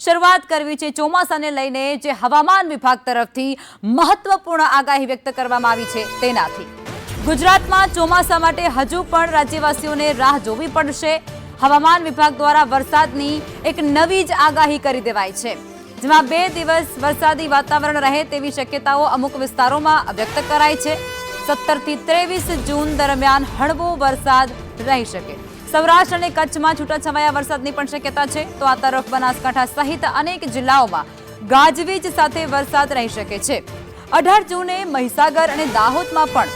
શરૂઆત કરવી છે ચોમાસાને લઈને જે હવામાન વિભાગ તરફથી મહત્વપૂર્ણ આગાહી વ્યક્ત કરવામાં આવી છે તેનાથી ગુજરાતમાં ચોમાસા માટે હજુ પણ રાજ્યવાસીઓને રાહ જોવી પડશે। હવામાન વિભાગ દ્વારા વરસાદની એક નવી જ આગાહી કરી દેવાઈ છે, જેમાં 2 દિવસ વરસાદી વાતાવરણ રહે તેવી શક્યતાઓ અમુક વિસ્તારોમાં વ્યક્ત કરાઈ છે। 17 થી 23 જૂન દરમિયાન હળવો વરસાદ રહી શકે। સૌરાષ્ટ્ર અને કચ્છમાં છૂટાછવાયા વરસાદની પણ શક્યતા છે, તો આ તરફ બનાસકાંઠા સહિત અનેક જિલ્લાઓમાં ગાજવીજ સાથે વરસાદ રહી શકે છે। 18 જૂને મહીસાગર અને દાહોદમાં પણ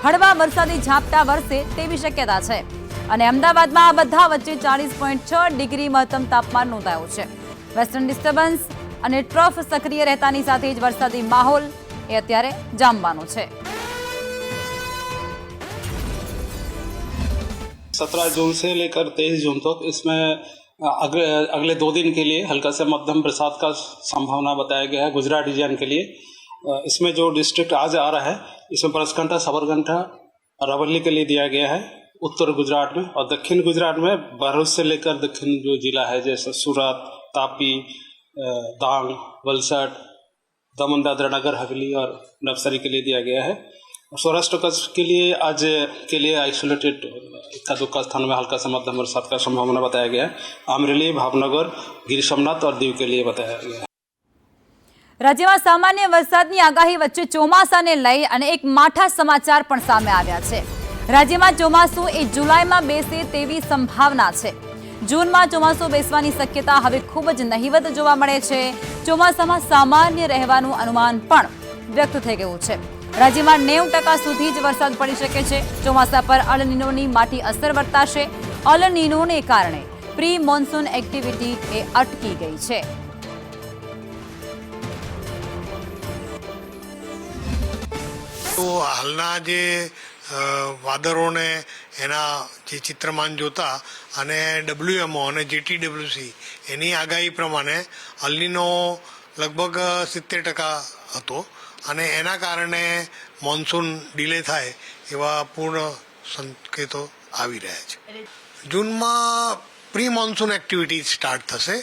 હળવા વરસાદી ઝાપટા વરસે તેવી શક્યતા છે અને અમદાવાદમાં આ બધા વચ્ચે 40.6 ડિગ્રી મહત્તમ તાપમાન નોંધાયું છે। વેસ્ટર્ન ડિસ્ટર્બન્સ અને ટ્રફ સક્રિય રહેતાની સાથે જ વરસાદી માહોલ એ અત્યારે જામવાનો છે। 17 जून से लेकर 23 जून तक इसमें अगले 2 दिन के लिए हल्का से मध्यम बरसात का संभावना बताया गया है गुजरात रीजन के लिए। इसमें जो डिस्ट्रिक्ट आज आ रहा है इसमें बनासकांठा, साबरकांठा, अरावली के लिए दिया गया है उत्तर गुजरात में, और दक्षिण गुजरात में भरूच से लेकर दक्षिण जो जिला है जैसे सूरत, तापी, डांग, वलसाड, दमन दादरा नगर हवेली और नवसारी के लिए दिया गया है। सौराष्ट्र कच्छ के लिए आज के लिए आइसोलेटेड इक्का दुक्का स्थान में हल्का से मध्यम बरसात का संभावना बताया गया है। अमरेली, भावनगर, गिर सोमनाथ और दीव के लिए बताया गया है। રાજ્યમાં સામાન્ય વરસાદની આગાહી વચ્ચે ચોમાસાને લઈ અને એક માઠા સમાચાર પણ સામે આવ્યા છે। રાજ્યમાં ચોમાસું એ જુલાઈમાં બેસે તેવી સંભાવના છે। જૂનમાં ચોમાસું બેસવાની શક્યતા હવે ખૂબ જ નહિવત જોવા મળે છે। ચોમાસામાં સામાન્ય રહેવાનું અનુમાન પણ વ્યક્ત થઈ ગયું છે। રાજ્યમાં 90% સુધી જ વરસાદ પડી શકે છે। ચોમાસા પર અલ નીનોની માઠી અસર વર્તાશે। અલ નીનોને કારણે પ્રી મોન્સૂન એક્ટિવિટી એ અટકી ગઈ છે। તો હાલના જે વાદળોને એના જે ચિત્રમાન જોતા અને WMO અને GTWC એની આગાહી પ્રમાણે અલનીનો લગભગ 70% હતો અને એના કારણે મોન્સૂન ડિલે થાય એવા પૂર્ણ સંકેતો આવી રહ્યા છે। જૂનમાં પ્રી મોન્સૂન એક્ટિવિટી સ્ટાર્ટ થશે,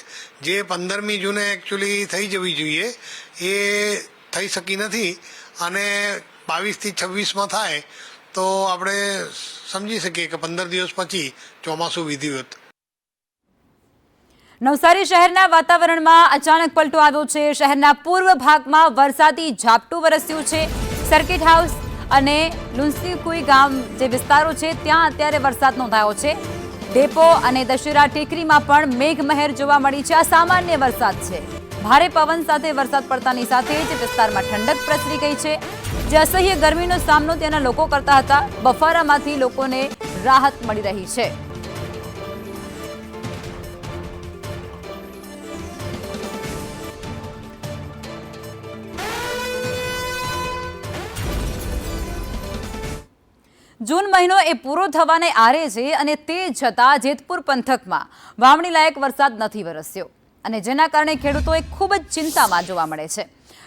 જે 15મી જૂને એકચ્યુઅલી થઈ જવી જોઈએ એ થઈ શકી નથી અને 22 થી 26માં થાય તો આપણે સમજી શકીએ કે 15 દિવસ પછી ચોમાસું વિધિવત। નવસારી શહેરના વાતાવરણમાં અચાનક પલટો આવ્યો છે। શહેરના પૂર્વ ભાગમાં વરસાદી ઝાપટું વરસ્યું છે। સર્કિટ હાઉસ અને લુન્સીકુઈ ગામ જે વિસ્તારો છે ત્યાં અત્યારે વરસાદ નોંધાયો છે। ડેપો અને દશેરા ટેકરીમાં પણ મેઘમહેર જોવા મળી છે। આ સામાન્ય વરસાદ છે। ભારે પવન સાથે વરસાદ પડતાની સાથે જ વિસ્તારમાં ઠંડક પ્રસરી ગઈ છે। જે અસહ્ય ગરમીનો સામનો ત્યાંના લોકો કરતા હતા, બફારામાંથી લોકોને રાહત મળી રહી છે। જૂન મહિનો એ પૂરો થવાને આરે છે અને તે છતાં જેતપુર પંથકમાં વાવણી લાયક વરસાદ નથી વરસ્યો અને જેના કારણે ખેડૂતોએ ખૂબ જ ચિંતામાં જોવા મળે છે।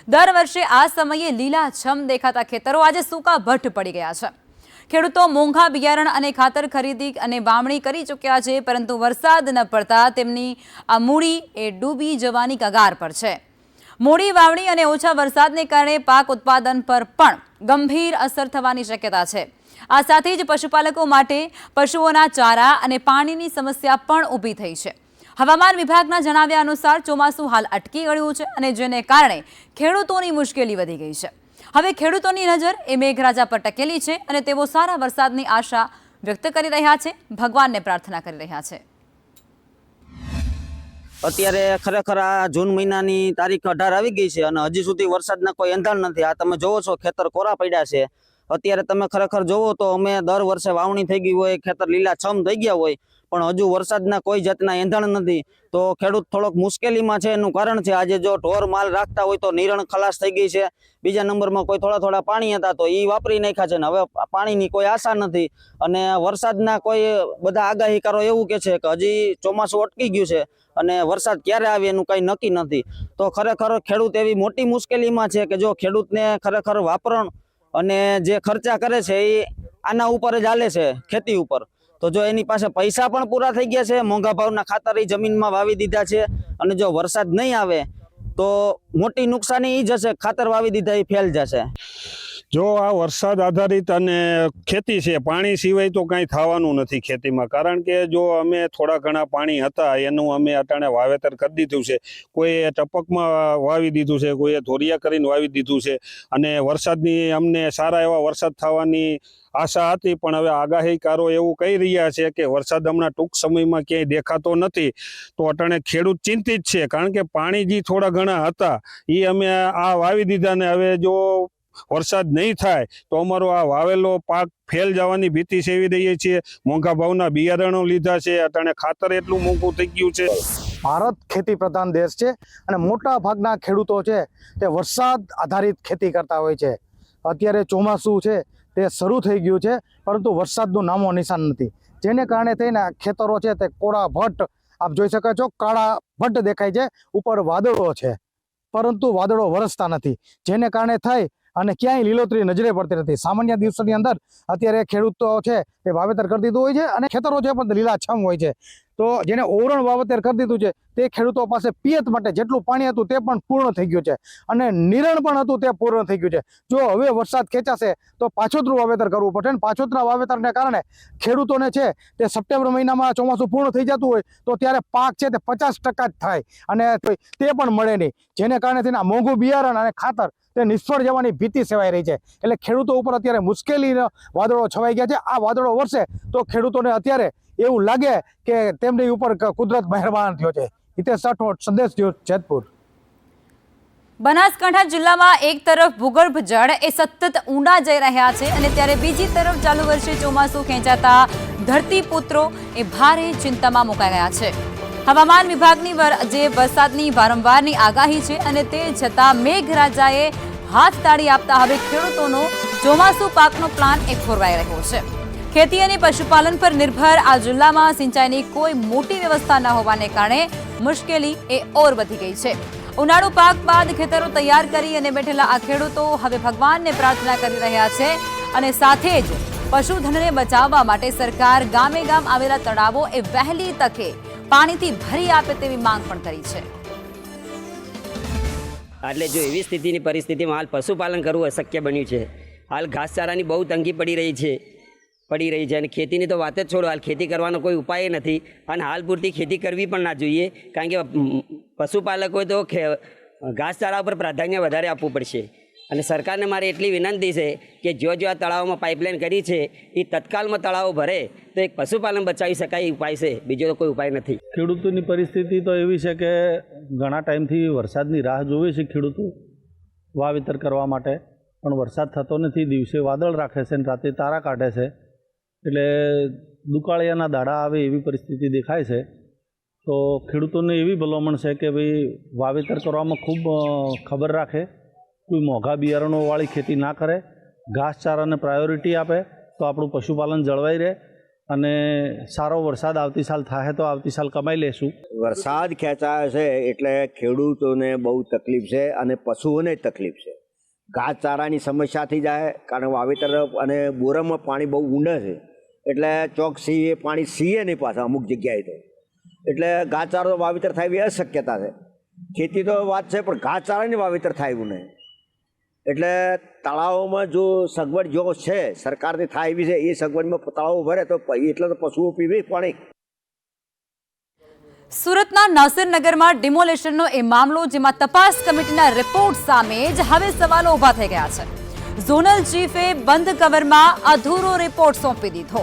દર વર્ષે આ સમયે લીલાછમ દેખાતા ખેતરો આજે સૂકા ભઠ્ઠ પડી ગયા છે। ખેડૂતો મોંઘા બિયારણ અને ખાતર ખરીદી અને વાવણી કરી ચૂક્યા છે, પરંતુ વરસાદ ન પડતા તેમની આ મૂડી એ ડૂબી જવાની કગાર પર છે। મોડી વાવણી અને ઓછા વરસાદને કારણે પાક ઉત્પાદન પર પણ ગંભીર અસર થવાની શક્યતા છે। આ સાથે જ પશુપાલકો માટે પશુઓના ચારા અને પાણીની સમસ્યા પણ ઊભી થઈ છે। હવામાન વિભાગના જણાવ્યા અનુસાર ચોમાસું હાલ અટકી ગયું છે અને જેને કારણે ખેડૂતોની મુશ્કેલી વધી ગઈ છે। હવે ખેડૂતોની નજર એ મેઘરાજા પર ટકેલી છે અને તેઓ સારા વરસાદની આશા વ્યક્ત કરી રહ્યા છે, ભગવાનને પ્રાર્થના કરી રહ્યા છે। અત્યારે ખરેખર આ જૂન મહિનાની તારીખ 18 આવી ગઈ છે અને હજી સુધી વરસાદના કોઈ એંધાણ નથી। આ તમે જોવો છો ખેતર કોરા પડ્યા છે। અત્યારે તમે ખરેખર જોવો તો અમે દર વર્ષે વાવણી થઈ ગઈ હોય, ખેતર લીલાછમ થઈ ગયા હોય, પણ હજુ વરસાદના કોઈ જાતના એંધાણ નથી, તો ખેડૂત થોડોક મુશ્કેલીમાં છે। એનું કારણ છે આજે જો ઢોર માલ રાખતા હોય તો નિરણ ખલાસ થઈ ગઈ છે। બીજા નંબરમાં કોઈ થોડા પાણી હતા તો એ વાપરી નાખ્યા છે ને હવે પાણીની કોઈ આશા નથી અને વરસાદના કોઈ બધા આગાહીકારો એવું કે છે કે હજી ચોમાસું અટકી ગયું છે અને વરસાદ ક્યારે આવે એનું કંઈ નક્કી નથી। તો ખરેખર ખેડૂત એવી મોટી મુશ્કેલીમાં છે કે જો ખેડૂતને ખરેખર વાપરણ અને જે ખર્ચા કરે છે એ આના ઉપર જ હાલે છે, ખેતી ઉપર। તો જો એની પાસે પૈસા પણ પૂરા થઈ ગયા છે, મોંઘા ભાવના ખાતર એ જમીનમાં વાવી દીધા છે, અને જો વરસાદ નહીં આવે તો મોટી નુકસાની એ જશે, ખાતર વાવી દીધા એ ફેલ જશે. જો આ વરસાદ આધારિત અને ખેતી છે, પાણી સિવાય તો કાંઈ થવાનું નથી ખેતીમાં. કારણ કે જો અમે થોડા ઘણા પાણી હતા એનું અમે અટાણે વાવેતર કરી દીધું છે. કોઈએ ટપકમાં વાવી દીધું છે, કોઈએ ધોરિયા કરીને વાવી દીધું છે, અને વરસાદની અમને સારા એવા વરસાદ થવાની આશા હતી. પણ હવે આગાહીકારો એવું કહી રહ્યા છે કે વરસાદ હમણાં ટૂંક સમયમાં ક્યાંય દેખાતો નથી. તો અટાણે ખેડૂત ચિંતિત છે, કારણ કે પાણી જે થોડા ઘણા હતા એ અમે આ વાવી દીધા, ને હવે જો વરસાદ નહીં થાય તો અમારો આ વાવેલો પાક ફેલ જવાની ભીતિ સેવી દઈએ છીએ. મોંઘા ભાવના બિયારણો લીધા છે, અટાણે ખાતર એટલું મોંઘું થઈ ગયું છે. ભારત ખેતી પ્રધાન દેશ છે અને મોટા ભાગના ખેડૂતો છે તે વરસાદ આધારિત ખેતી કરતા હોય છે. અત્યારે ચોમાસું છે તે શરૂ થઈ ગયું છે, પરંતુ વરસાદનું નામો નિશાન નથી, જેને કારણે થઈને ખેતરો છે તે કોળા ભટ્ટ આપ જોઈ શકો છો, કાળા ભટ્ટ દેખાય છે. ઉપર વાદળો છે, પરંતુ વાદળો વરસતા નથી, જેને કારણે થઈ અને ક્યાંય લીલોતરી નજરે પડતી નથી. સામાન્ય દિવસોની અંદર અત્યારે ખેડૂતો છે તે વાવેતર કરી દીધું હોય છે, અને ખેતરો છે પણ લીલાછમ હોય છે. તો જેને ઓવરણ વાવેતર કરી દીધું છે તે ખેડૂતો પાસે પિયત માટે જેટલું પાણી હતું તે પણ પૂર્ણ થઈ ગયું છે, અને નિરણ પણ હતું તે પૂર્ણ થઈ ગયું છે. જો હવે વરસાદ ખેંચાશે તો પાછોતરું વાવેતર કરવું પડશે, અને પાછોતરા વાવેતરને કારણે ખેડૂતોને છે તે સપ્ટેમ્બર મહિનામાં ચોમાસું પૂર્ણ થઈ જતું હોય તો ત્યારે પાક છે તે 50% જ થાય, અને તે પણ મળે નહીં, જેને કારણે તેના મોંઘું બિયારણ અને ખાતર તે નિષ્ફળ જવાની ભીતિ સેવાઈ રહી છે. એટલે ખેડૂતો ઉપર અત્યારે મુશ્કેલીના વાદળો છવાઈ ગયા છે. આ વાદળો વરસે તો ખેડૂતોને અત્યારે એવું લાગે કે તેમની ઉપર કુદરત મહેરબાન થયો છે. હિતેશ રાઠોડ, સંદેશ ન્યૂઝ, જેતપુર. બનાસકાંઠા જિલ્લામાં એક તરફ ભૂગર્ભ જળ એ સતત ઊંડા જઈ રહ્યા છે, અને ત્યારે બીજી તરફ ચાલુ વર્ષે ચોમાસું ખેંચાતા ધરતીપુત્રો એ ભારે ચિંતામાં મુકાઈ ગયા છે. હવામાન વિભાગની જે વરસાદની વારંવારની આગાહી છે, અને તે છતાં મેઘરાજાએ હાથ તાળી આપતા હવે ખેડૂતોનો ચોમાસુ પાકનો પ્લાન એક ખોરવાઈ રહ્યો છે. ખેતી અને પશુપાલન પર નિર્ભર આ જિલ્લામાં સિંચાઈની કોઈ મોટી વ્યવસ્થા ન હોવાને કારણે મુશ્કેલી એ ઓર વધી ગઈ છે. ઉનાળુ પાક બાદ ખેતરો તૈયાર કરી અને બેઠેલા આ ખેડૂતો હવે ભગવાનને પ્રાર્થના કરી રહ્યા છે, અને સાથે જ પશુધનને બચાવવા માટે સરકાર ગામે ગામ આવેલા તળાવો એ વહેલી તકે પાણીથી ભરી આપે તેવી માંગ પણ કરી છે. એટલે જો એવી સ્થિતિની પરિસ્થિતિમાં હાલ પશુપાલન કરવું અશક્ય બન્યું છે. હાલ ઘાસચારાની બહુ તંગી પડી રહી છે, અને ખેતીની તો વાત જ છોડો, હાલ ખેતી કરવાનો કોઈ ઉપાય નથી, અને હાલ પૂરતી ખેતી કરવી પણ ના જોઈએ, કારણ કે પશુપાલકોએ તો ઘાસચારા ઉપર પ્રાધાન્ય વધારે આપવું પડશે. અને સરકારને મારે એટલી વિનંતી છે કે જો આ તળાવમાં પાઇપલાઇન કરી છે એ તત્કાલમાં તળાવો ભરે તો એક પશુપાલન બચાવી શકાય એ ઉપાય છે, બીજો તો કોઈ ઉપાય નથી. ખેડૂતોની પરિસ્થિતિ તો એવી છે કે ઘણા ટાઈમથી વરસાદની રાહ જોવે છે ખેડૂતો વાવેતર કરવા માટે, પણ વરસાદ થતો નથી. દિવસે વાદળ રાખે છે અને રાતે તારા કાઢે છે, એટલે દુકાળિયાના દાડા આવે એવી પરિસ્થિતિ દેખાય છે. તો ખેડૂતોને એવી ભલામણ છે કે ભાઈ વાવેતર કરવામાં ખૂબ ખબર રાખે, કોઈ મોંઘા બિયારણોવાળી ખેતી ના કરે, ઘાસચારાને પ્રાયોરિટી આપે તો આપણું પશુપાલન જળવાઈ રહે, અને સારો વરસાદ આવતી સાલ થાય તો આવતી સાલ કમાઈ લેશું. વરસાદ ખેંચાયો છે એટલે ખેડૂતોને બહુ તકલીફ છે, અને પશુઓને તકલીફ છે. ઘાસચારાની સમસ્યા થઈ જાય, કારણ વાવેતર અને બોરમાં પાણી બહુ ઊંડે છે, એટલે ચોક સીએ પાણી સીએ નહીં પાછા અમુક જગ્યાએ તો, એટલે ઘાસચારો વાવેતર થાય એવી અશક્યતા છે. ખેતી તો વાત છે પણ ઘાસચારાની વાવેતર થાય એવું નહીં. એટલે તળાવોમાં જો સગવડ જો છે સરકારથી થાય એવી છે, એ સગવડમાં તળાવો ભરે તો એટલે તો પશુઓ પીવે પાણી. સુરતના નાસિરનગરમાં ડિમોલેશનનો એ મામલો, જેમાં તપાસ કમિટીના રિપોર્ટ સામે જ હવે સવાલો ઊભા થઈ ગયા છે. ઝોનલ ચીફે બંધ કવરમાં અધૂરો રિપોર્ટ સોંપી દીધો.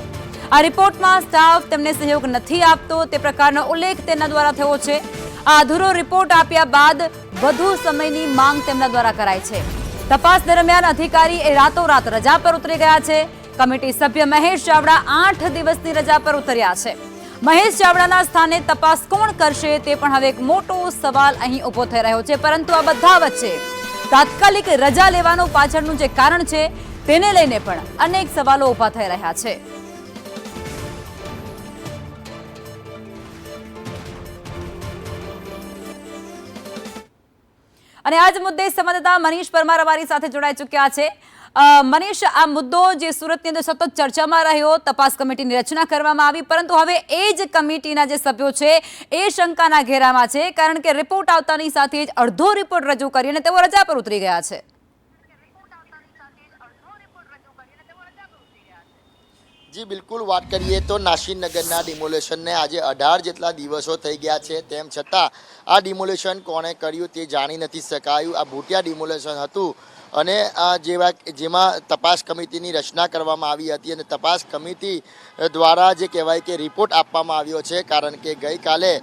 આ રિપોર્ટમાં સ્ટાફ તેમને સહયોગ નથી આપતો તે પ્રકારનો ઉલ્લેખ તેના દ્વારા થયો છે. આ અધૂરો રિપોર્ટ આપ્યા બાદ વધુ સમયની માંગ તેમના દ્વારા કરાઈ છે. તપાસ દરમિયાન અધિકારી એ રાતોરાત રજા પર ઉતરી ગયા છે. કમિટી સભ્ય મહેશ ચાવડા 8 દિવસની રજા પર ઉતર્યા છે. મહેશ ચાવડાના સ્થાને તપાસ કોણ કરશે તે પણ હવે એક મોટો સવાલ અહીં ઊભો થઈ રહ્યો છે. પરંતુ આ બધા વચ્ચે તાત્કાલિક રજા લેવાનું પાછળનું જે કારણ છે તેને લઈને પણ અનેક સવાલો ઊભા થઈ રહ્યા છે. અને આજ મુદ્દે સંવાદદાતા મનીષ પરમાર અમારી સાથે જોડાઈ ચૂક્યા છે. મનીષ, આ મુદ્દો જે સુરતની અંદર સતત ચર્ચામાં રહ્યો, તપાસ કમિટીની રચના કરવામાં આવી, પરંતુ હવે એ જ કમિટીના જે સભ્યો છે એ શંકાના ઘેરામાં છે, કારણ કે રિપોર્ટ આવતાની સાથે જ અડધો રિપોર્ટ રજૂ કરી અને તેઓ રજા પર ઉતરી ગયા છે. જી બિલકુલ, વાત કરીએ તો નાસીનગરના ડિમોલેશનને આજે 18 જેટલા દિવસો થઈ ગયા છે, તેમ છતાં આ ડિમોલેશન કોણે કર્યું તે જાણી નથી શકાયું. આ ભૂટિયા ડિમોલેશન હતું અને જેમાં તપાસ કમિટીની રચના કરવામાં આવી હતી અને તપાસ કમિટી દ્વારા જે કહેવાય કે રિપોર્ટ આપવામાં આવ્યો છે, કારણ કે ગઈકાલે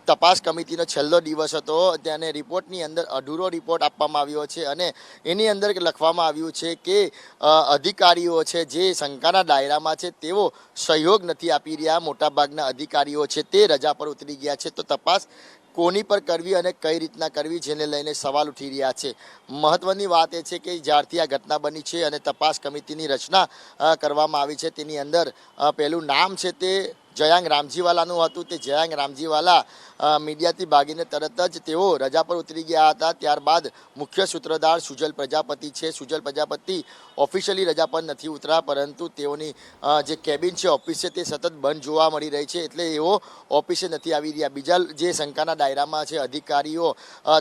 તપાસ કમિટીનો છેલ્લો દિવસ હતો તેને રિપોર્ટની અંદર અધૂરો રિપોર્ટ આપવામાં આવ્યો છે અને એની અંદર લખવામાં આવ્યું છે કે અધિકારીઓ છે જે શંકાના દાયરામાં છે તેઓ સહયોગ નથી આપી રહ્યા. મોટાભાગના અધિકારીઓ છે તે રજા પર ઉતરી ગયા છે. તો તપાસ કોની પર કરવી અને કઈ રીતના કરવી, જેને લઈને સવાલ ઉઠી રહ્યા છે. મહત્વની વાત એ છે કે જ્યારથી આ ઘટના બની છે અને તપાસ કમિટીની રચના કરવામાં આવી છે, તેની અંદર પહેલું નામ છે તે જયાંગ રામજીવાલાનું હતું. તે જયાંગ રામજીવાલા મીડિયાથી ભાગીને તરત જ તેઓ રજા પર ઉતરી ગયા હતા. ત્યારબાદ મુખ્ય સૂત્રધાર સુજલ પ્રજાપતિ છે, સુજલ પ્રજાપતિ ઓફિશિયલી રજા પર નથી ઉતર્યા, પરંતુ તેઓની જે કેબિન છે, ઓફિસ છે, તે સતત બંધ જોવા મળી રહી છે, એટલે એઓ ઓફિસે નથી આવી રહ્યા. બીજા જે શંકાના દાયરામાં છે અધિકારીઓ,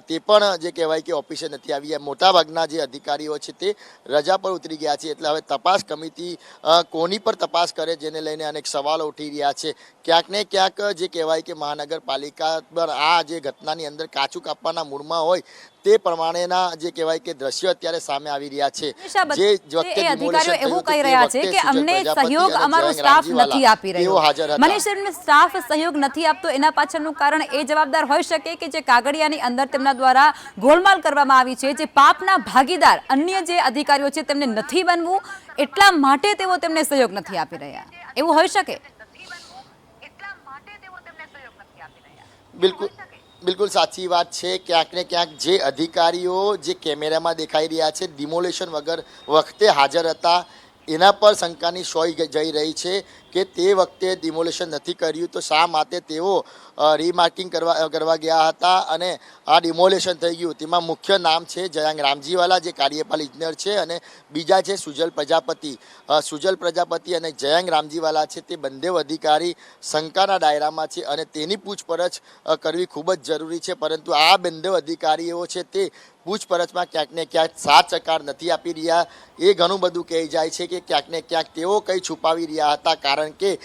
તે પણ જે કહેવાય કે ઓફિસે નથી આવી રહ્યા. મોટાભાગના જે અધિકારીઓ છે તે રજા પર ઉતરી ગયા છે. એટલે હવે તપાસ કમિટી કોની પર તપાસ કરે, જેને લઈને અનેક સવાલો ઉઠી રહ્યા છે. ક્યાંક ને ક્યાંક જે કહેવાય કે મહાનગરપાલિકા પર આ જે ઘટનાની અંદર કાચું કાપવાના મૂડમાં હોય તે પ્રમાણેના જે કહેવાય કે દ્રશ્યો અત્યારે સામે આવી રહ્યા છે. જે વખતે અધિકારીઓ એવું કહી રહ્યા છે કે અમને સહયોગ અમારો સ્ટાફ નથી આપી રહ્યો. મનીષ, સ્ટાફ સહયોગ નથી આપતો એના પાછળનું કારણ એ જવાબદાર હોઈ શકે કે જે કાગળિયાની અંદર તેમના દ્વારા ગોલમાલ કરવામાં આવી છે, જે પાપના ભાગીદાર અન્ય જે અધિકારીઓ છે તેમને નથી બનવું, એટલા માટે તેઓ તેમને સહયોગ નથી આપી રહ્યા, એવું હોઈ શકે? બિલકુલ સાચી વાત છે. ક્યાંક ને ક્યાંક જે અધિકારીઓ જે કેમેરામાં દેખાઈ રહ્યા છે ડિમોલેશન વખતે હાજર હતા, એના પર શંકાની સોય જઈ રહી છે કે તે વખતે ડિમોલેશન નથી કર્યું તો શા માટે તેઓ રીમાર્કિંગ કરવા ગયા હતા અને આ ડિમોલેશન થઈ ગયું. તેમાં મુખ્ય નામ છે જયાંગ રામજીવાલા, જે કાર્યપાલક ઇજનેર છે, અને બીજા છે સુજલ પ્રજાપતિ. સુજલ પ્રજાપતિ અને જયાંગ રામજીવાલા છે તે બંને અધિકારી શંકાના દાયરામાં છે અને તેની પૂછપરછ કરવી ખૂબ જ જરૂરી છે, પરંતુ આ બંને અધિકારીઓ છે તે પૂછપરછમાં ક્યાંક ને ક્યાંક સાથ સહકાર નથી આપી રહ્યા. એ ઘણું બધું કહી જાય છે કે ક્યાંક ને ક્યાંક તેઓ કંઈ છુપાવી રહ્યા હતા, કારણ કે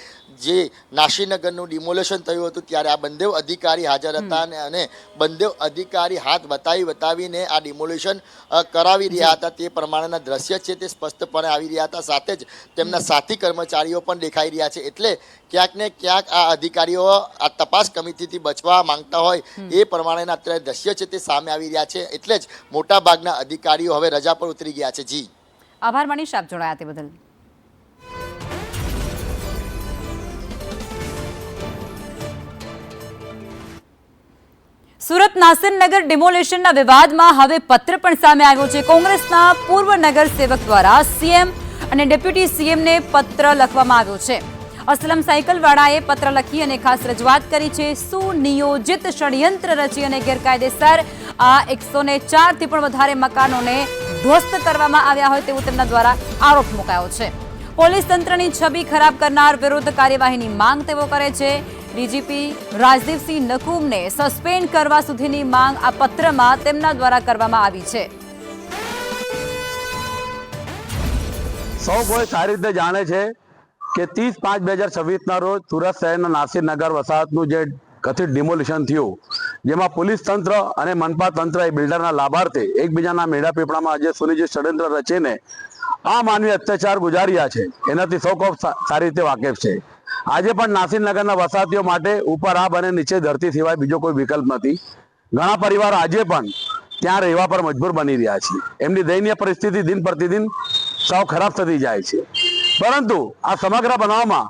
જે નાસીનગરનું ડિમોલેશન થયું હતું ત્યારે આ બંને અધિકારી હાજર હતા અને બંને અધિકારી હાથ બતાવીને આ ડિમોલેશન કરાવી રહ્યા હતા. તે પ્રમાણેના દ્રશ્ય છે તે સ્પષ્ટપણે આવી રહ્યા હતા. સાથે જ તેમના સાથી કર્મચારીઓ પણ દેખાઈ રહ્યા છે. એટલે ક્યાંક ને ક્યાંક આ અધિકારીઓ આ તપાસ કમિટીથી બચવા માંગતા હોય એ પ્રમાણેના અત્યારે દ્રશ્ય છે તે સામે આવી રહ્યા છે. એટલે જ મોટા ભાગના અધિકારીઓ હવે રજા પર ઉતરી ગયા છે. જી આભાર મનીષ, આપ જોડાયા તે બદલ. સુરત નાસિરનગર ડિમોલેશનના વિવાદમાં હવે પત્ર પણ સામે આવ્યો છે. કોંગ્રેસના પૂર્વ નગરસેવક દ્વારા સીએમ અને ડેપ્યુટી સીએમને પત્ર લખવામાં આવ્યો છે. અસલમ સાયકલવાળાએ પત્ર લખી અને ખાસ રજૂઆત કરી છે. સુનિયોજિત ષડયંત્ર રચી અને ગેરકાયદેસર આ 104 થી પણ વધારે મકાનોને ધ્વસ્ત કરવામાં આવ્યા હોય તેવું તેમના દ્વારા આરોપ મુકાયો છે. પોલીસ તંત્રની છબી ખરાબ કરનાર વિરુદ્ધ કાર્યવાહીની માંગ તેઓ કરે છે. ડીજીપી રાજદીપસિંહ નકુમને સસ્પેન્ડ કરવા સુધીની માંગ આ પત્રમાં તેમના દ્વારા કરવામાં આવી છે. સૌ કોઈ સારી રીતે જાણે છે કે 30/5/2026 રોજ સુરત શહેરના નાસિરનગર વસાહતનું જે કથિત ડિમોલિશન થયું, જેમાં પોલીસ તંત્ર અને મનપા તંત્ર એ બિલ્ડરના લાભાર્થે એકબીજાના મેળા પીપળામાં જે સુનિયોજિત ષડયંત્ર રચીને આ માનવી અત્યાચાર ગુજાર્યા છે, એનાથી સૌ કોઈ સારી રીતે વાકેફ છે. આજે પણ નાસિરનગરના વસાહતીઓ માટે ઉપર આબ અને નીચે ધરતી સિવાય બીજો કોઈ વિકલ્પ નથી. ઘણા પરિવારો આજે પણ ત્યાં રહેવા પર મજબૂર બની રહ્યા છે. એમની દયનીય પરિસ્થિતિ દિન પ્રતિદિન સાવ ખરાબ થતી જાય છે. પરંતુ આ સમગ્ર બનાવમાં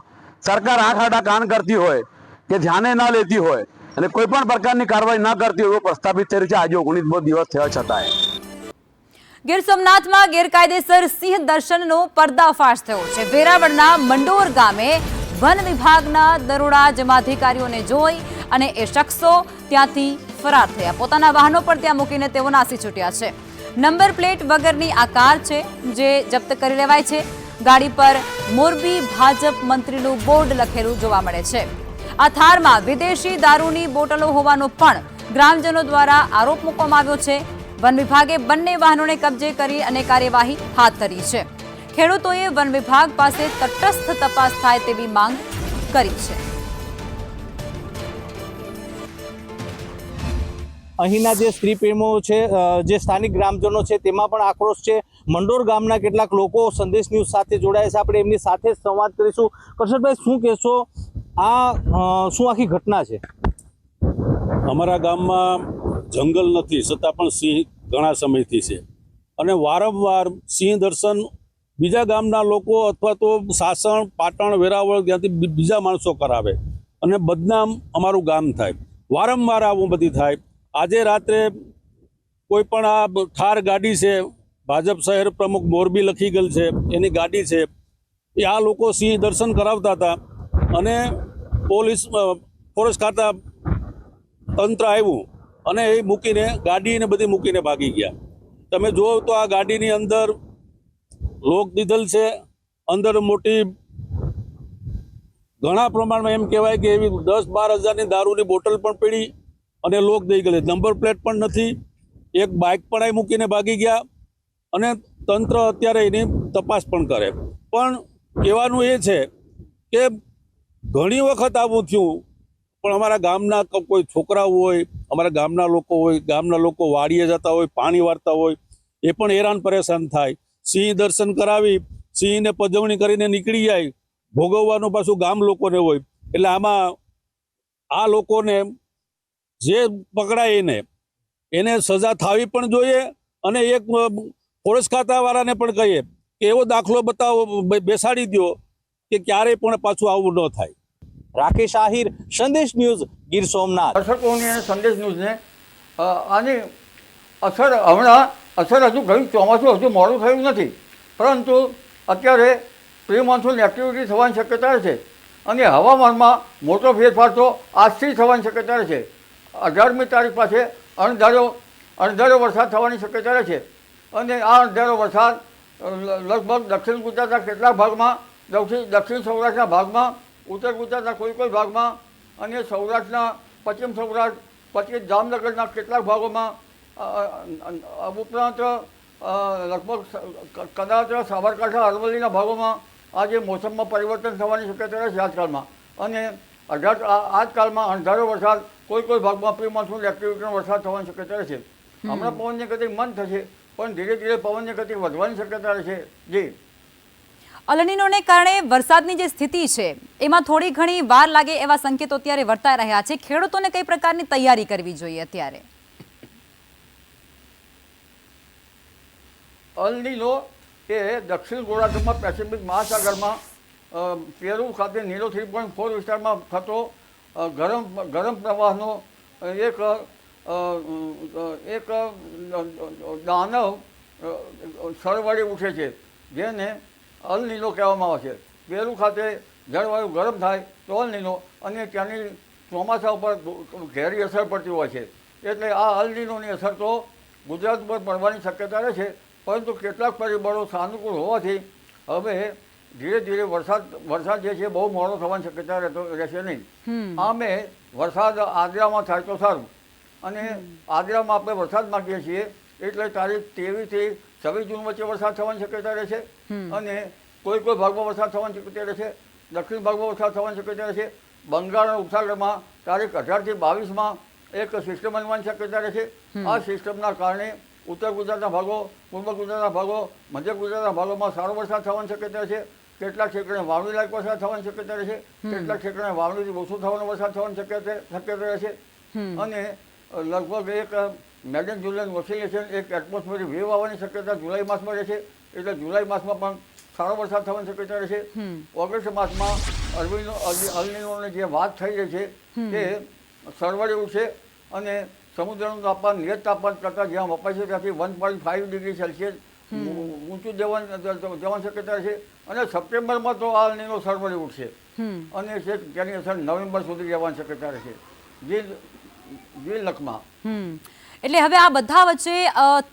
સરકાર આંખ આડા કાન કરતી હોય કે ધ્યાને ન લેતી હોય અને કોઈ પણ પ્રકારની કાર્યવાહી ન કરતી હોય એવું પ્રસ્થાપિત થઈ રહ્યું છે. આજે 19 દિવસ થયા છતાંય ગીર સોમનાથમાં ગેરકાયદેસર સિંહ દર્શનનો પર્દાફાશ થયો છે. વેરાવળના મંડોર ગામે વન વિભાગના દરોડા જમાધિકારીઓને જોઈ અને એ શખ્સો ત્યાંથી ફરાર થયા. પોતાના વાહનો પર ત્યાં મૂકીને તેઓ નાસી છૂટ્યા છે. નંબર પ્લેટ વગરની આ કાર છે જે જપ્ત કરી લેવાય છે. ગાડી પર મોરબી ભાજપ મંત્રીનું બોર્ડ લખેલું જોવા મળે છે. આ થારમાં વિદેશી દારૂની બોટલો હોવાનો પણ ગ્રામજનો દ્વારા આરોપ મૂકવામાં આવ્યો છે. વન વિભાગે બંને વાહનોને કબજે કરી અને કાર્યવાહી હાથ ધરી છે. ખેડૂતોએ વન વિભાગ પાસે તટસ્થ તપાસ થાય તેવી માંગ કરી છે. અહીંના જે સ્ત્રી પ્રેમો છે, જે સ્થાનિક ગ્રામજનો છે, તેમાં પણ આક્રોશ છે. મંડોર ગામના કેટલાક લોકો સંદેશ ન્યૂઝ સાથે જોડાયા છે. આપણે એમની સાથે જ સંવાદ કરીશું. કરશનભાઈ, શું કહેશો? શું આખી ઘટના છે? અમારા ગામમાં જંગલ નથી, છતાં પણ સિંહ ઘણા સમયથી છે અને વારંવાર સિંહ દર્શન બીજા ગામના લોકો અથવા તો સાસણ, પાટણ, વેરાવળ ત્યાંથી બીજા માણસો કરાવે અને બદનામ અમારું ગામ થાય. વારંવાર આવું બધી થાય. આજે રાત્રે કોઈ પણ આ ઠાર ગાડી છે, ભાજપ શહેર પ્રમુખ મોરબી લખી ગયેલ છે, એની ગાડી છે, એ આ લોકો સિંહ દર્શન કરાવતા હતા અને ફોરેસ્ટ ખાતા તંત્ર આવ્યું અને એ મૂકીને ગાડીને બધી મૂકીને ભાગી ગયા. તમે જુઓ તો આ ગાડીની અંદર લોક દીધેલ છે, અંદર મોટી ઘણા પ્રમાણમાં એમ કહેવાય કે એવી 10-12 હજારની દારૂની બોટલ પણ પડી અને લોક દઈ ગયેલી. નંબર પ્લેટ પણ નથી. એક બાઇક પણ અહીં મૂકીને ભાગી ગયા અને તંત્ર અત્યારે એની તપાસ પણ કરે. પણ કહેવાનું એ છે કે ઘણી વખત આવું થયું, પણ અમારા ગામના કોઈ છોકરાઓ હોય, અમારા ગામના લોકો વાડીએ જતા હોય, પાણી વાળતા હોય, એ પણ હેરાન પરેશાન થાય. સિંહ દર્શન કરાવી સિંહને પજવણી કરીને નીકળી જાય, ભોગવવાનું પાછું ગામ લોકોને હોય. એટલે આમાં આ લોકોને જે પકડાય એને સજા થવી પણ જોઈએ અને એક ફોરેસ્ટ ખાતાવાળાને પણ કહીએ કે એવો દાખલો બતાવો, બેસાડી દો કે ક્યારેય પણ પાછું આવું ન થાય. રાકેશ આહિર, સંદેશ ન્યૂઝ, ગીર સોમનાથ. દર્શકોને અને સંદેશ ન્યૂઝને આની અસર હજુ ઘણી ચોમાસું હજુ મોડું થયું નથી, પરંતુ અત્યારે પ્રી મોન્સૂન એક્ટિવિટી થવાની શક્યતા છે અને હવામાનમાં મોટો ફેરફાર તો આજથી થવાની શક્યતા છે. 18મી તારીખ પાસે અણધાર્યો વરસાદ થવાની શક્યતા છે અને આ અણધાર્યો વરસાદ લગભગ દક્ષિણ ગુજરાતના કેટલાક ભાગમાં, દક્ષિણ સૌરાષ્ટ્રના ભાગમાં, ઉત્તર ગુજરાતના કોઈ ભાગમાં અને સૌરાષ્ટ્રના પશ્ચિમ સૌરાષ્ટ્ર પછી જામનગરના કેટલાક ભાગોમાં, ઉપરાંત લગભગ કદાચ સાબરકાંઠા, અરવલ્લીના ભાગોમાં આજે મોસમમાં પરિવર્તન થવાની શક્યતા છે આજકાલમાં. અને આજકાલમાં અણધાર્યો વરસાદ કોઈ ભાગમાં પ્રી મોન્સૂન એક્ટિવિટીનો વરસાદ થવાની શક્યતા છે. હમણાં પવનની ગતિ મંદ થશે, પણ ધીરે ધીરે પવનની ગતિ વધવાની શક્યતા છે. જી, અલ નીનોને કારણે વરસાદની જે સ્થિતિ છે એમાં થોડી ઘણી વાર લાગે એવા સંકેતો અત્યારે વર્તાઈ રહ્યા છે. ખેડૂતોને કઈ પ્રકારની તૈયારી કરવી જોઈએ અત્યારે? અલ નીનો એ દક્ષિણ ગોળાર્ધમાં પેસિફિક મહાસાગરમાં પેરુ ખાતે નીલો 3.4 વિસ્તારમાં થતો ગરમ પ્રવાહનો એક દાનવ સરવળી ઉઠે છે, જેને અલ નીનો કહેવામાં આવે છે. પેરુ ખાતે જળવાયુ ગરમ થાય તો અલ નીનો, અને ત્યાંની ચોમાસા ઉપર ઘેરી અસર પડતી હોય છે. એટલે આ અલ નીનોની અસર તો ગુજરાત ઉપર પડવાની શક્યતા રહે છે, પરંતુ કેટલાક પરિબળો સાનુકૂળ હોવાથી હવે ધીરે ધીરે વરસાદ જે છે બહુ મોડો થવાની શક્યતા રહેશે નહીં. આમે વરસાદ આદ્રામાં થાય તો સારું, અને આદ્રામાં આપણે વરસાદ માગીએ છીએ એટલે તારીખ 23 થી 26 જૂન વચ્ચે વરસાદ થવાની શક્યતા રહેશે અને કોઈ ભાગમાં વરસાદ થવાની શક્યતા રહેશે, દક્ષિણ ભાગમાં વરસાદ થવાની શક્યતા રહેશે. બંગાળના ઉપસાગરમાં તારીખ 18 થી 22માં એક સિસ્ટમ બનવાની શક્યતા રહેશે. આ સિસ્ટમના કારણે ઉત્તર ગુજરાતના ભાગો, પૂર્વ ગુજરાતના ભાગો, મધ્ય ગુજરાતના ભાગોમાં સારો વરસાદ થવાની શક્યતા છે. કેટલાક ઠેકાણે વાવણી લાયક વરસાદ થવાની શક્યતા રહેશે, કેટલાક ઠેકાણે વાવણીથી ઓછો થવાનો વરસાદ થવાની શક્યતા રહેશે. અને લગભગ એક મેડન જુલાઈ ઓસિલેશન, એક એટમોસ્ફિયરિક વેવ આવવાની શક્યતા જુલાઈ માસમાં રહેશે. એટલે જુલાઈ માસમાં પણ સારો વરસાદ થવાની શક્યતા રહેશે. ઓગસ્ટ માસમાં અલ નીનોની જે વાત થઈ રહી છે તે સરવળી ઉઠશે અને સમુદ્રનું તાપમાન નિયત તાપમાન કરતાં જ્યાં વપાય છે ત્યાંથી 1.5 ડિગ્રી સેલ્સિયસ ઊંચું જવાની શક્યતા છે. અને સપ્ટેમ્બરમાં તો આ નીનો સરવળી ઉઠશે અને તેની અસર નવેમ્બર સુધી રહેવાની શક્યતા રહેશે. જે લખમાં એટલે હવે આ બધા વચ્ચે